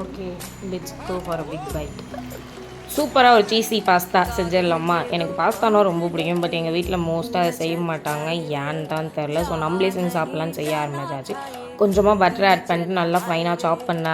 Okay, let's go for a big bite. சூப்பராக ஒரு cheesy pasta செஞ்சிடலாமா? எனக்கு பாஸ்தானா ரொம்ப பிடிக்கும். பட் எங்கள் வீட்டில் மோஸ்ட்டாக அதை செய்ய மாட்டாங்க. ஏன்னு தான் தெரில. ஸோ நம்மளே செஞ்சு சாப்பிட்லான்னு செய்ய ஆரம்பிச்சாச்சு. கொஞ்சமாக பட்டர் ஆட் பண்ணிட்டு நல்லா ஃபைனாக சாப் பண்ண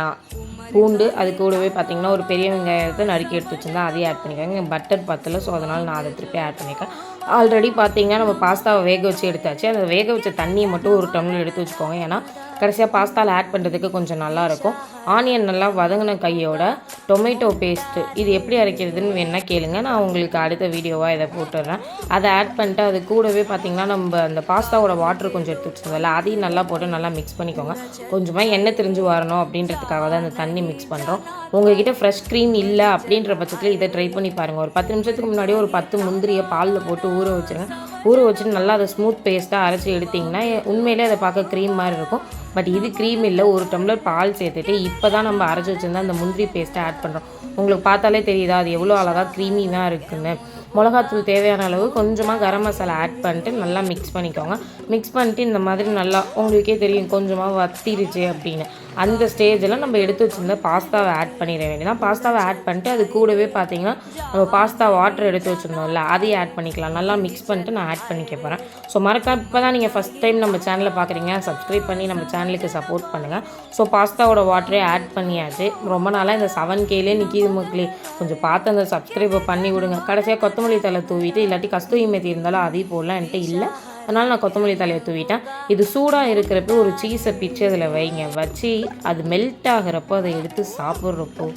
பூண்டு, அது கூடவே பார்த்திங்கன்னா ஒரு பெரிய வெங்காயத்தை நறுக்கி எடுத்து வச்சுருந்தா அதையும் ஆட் பண்ணிக்கோங்க. பட்டர் பத்தலை, ஸோ அதனால் நான் அதை திருப்பி ஆட் பண்ணியிருக்கேன். ஆல்ரெடி பார்த்திங்கன்னா நம்ம பாஸ்தாவை வேக வச்சு எடுத்தாச்சு. அந்த வேக வச்ச தண்ணியை மட்டும் ஒரு டம்ளர் எடுத்து வச்சுக்கோங்க. ஏன்னா கடைசியாக பாஸ்தாவில் ஆட் பண்ணுறதுக்கு கொஞ்சம் நல்லாயிருக்கும். ஆனியன் நல்லா வதங்கின கையோட டொமேட்டோ பேஸ்ட்டு இது எப்படி அரைக்கிறதுன்னு வேணால் கேளுங்க. நான் உங்களுக்கு அடுத்த வீடியோவாக இதை போட்டுடுறேன். அதை ஆட் பண்ணிட்டு அது கூடவே பார்த்திங்கன்னா நம்ம அந்த பாஸ்தாவோட வாட்டர் கொஞ்சம் எடுத்து வச்சுருந்தோம்ல, அதையும் நல்லா போட்டு நல்லா மிக்ஸ் பண்ணிக்கோங்க. கொஞ்சமாக எண்ணெய் திரிஞ்சு வரணும் அப்படின்றதுக்காக தான் அந்த தண்ணி மிக்ஸ் பண்ணுறோம். உங்கள்கிட்ட ஃப்ரெஷ் க்ரீம் இல்லை அப்படின்ற பட்சத்தில் இதை ட்ரை பண்ணி பாருங்கள். ஒரு 10 நிமிஷத்துக்கு முன்னாடியே ஒரு 10 முந்திரியை பாலில் போட்டு ஊற வச்சுருங்க. ஊற வச்சுட்டு நல்லா அதை ஸ்மூத் பேஸ்ட்டாக அரைச்சி எடுத்திங்கன்னா உண்மையிலே அதை பார்க்க க்ரீம் மாதிரி இருக்கும். பட் இது க்ரீம் இல்லை. ஒரு டம்ளர் பால் சேர்த்துட்டு இப்போ தான் நம்ம அரைச்சி வச்சுருந்தா அந்த முந்திரி பேஸ்ட்டை ஆட் பண்ணுறோம். உங்களுக்கு பார்த்தாலே தெரியுதா அது எவ்வளோ அழகாக க்ரீமியாக இருக்குதுன்னு. மிளகாத்தூள் தேவையான அளவு கொஞ்சமாக கரம் மசாலா ஆட் பண்ணிட்டு நல்லா மிக்ஸ் பண்ணிக்கோங்க. மிக்ஸ் பண்ணிட்டு இந்த மாதிரி நல்லா உங்களுக்கே தெரியும் கொஞ்சமாக வத்திருச்சு அப்படின்னு. அந்த ஸ்டேஜில் நம்ம எடுத்து வச்சுருந்த பாஸ்தாவை ஆட் பண்ணிட வேண்டியதான். பாஸ்தாவை ஆட் பண்ணிட்டு அது கூடவே பார்த்திங்கன்னா நம்ம பாஸ்தா வாட்டர் எடுத்து வச்சுருந்தோம்ல, அதையும் ஆட் பண்ணிக்கலாம். நல்லா மிக்ஸ் பண்ணிட்டு நான் ஆட் பண்ணிக்க போகிறேன். ஸோ மறக்காம இப்போ தான் நீங்கள் ஃபஸ்ட் டைம் நம்ம சேனலை பார்க்குறீங்க, சப்ஸ்கிரைப் பண்ணி நம்ம சேனலுக்கு சப்போர்ட் பண்ணுங்கள். ஸோ பாஸ்தாவோட வாட்டரே ஆட் பண்ணியாச்சு. ரொம்ப நாளாக இந்த 7Kலே நிற்கிது மக்களே. கொஞ்சம் பார்த்து அந்த சப்ஸ்கிரைபை பண்ணி விடுங்க. கடைசியாக கொத்தமல்லி தலை தூவிட்டு, இல்லாட்டி கஸ்தூரி மேத்தி இருந்தாலும் அதையும் போடலாம். என்கிட்ட இல்லை, அதனால் நான் கொத்தமல்லி தலையை தூவிட்டேன். இது சூடாக இருக்கிறப்ப ஒரு சீஸை பிச்சு அதில் வைங்க. வச்சு அது மெல்ட் ஆகிறப்போ அதை எடுத்து சாப்பிட்றப்போ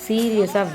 சீரியஸாக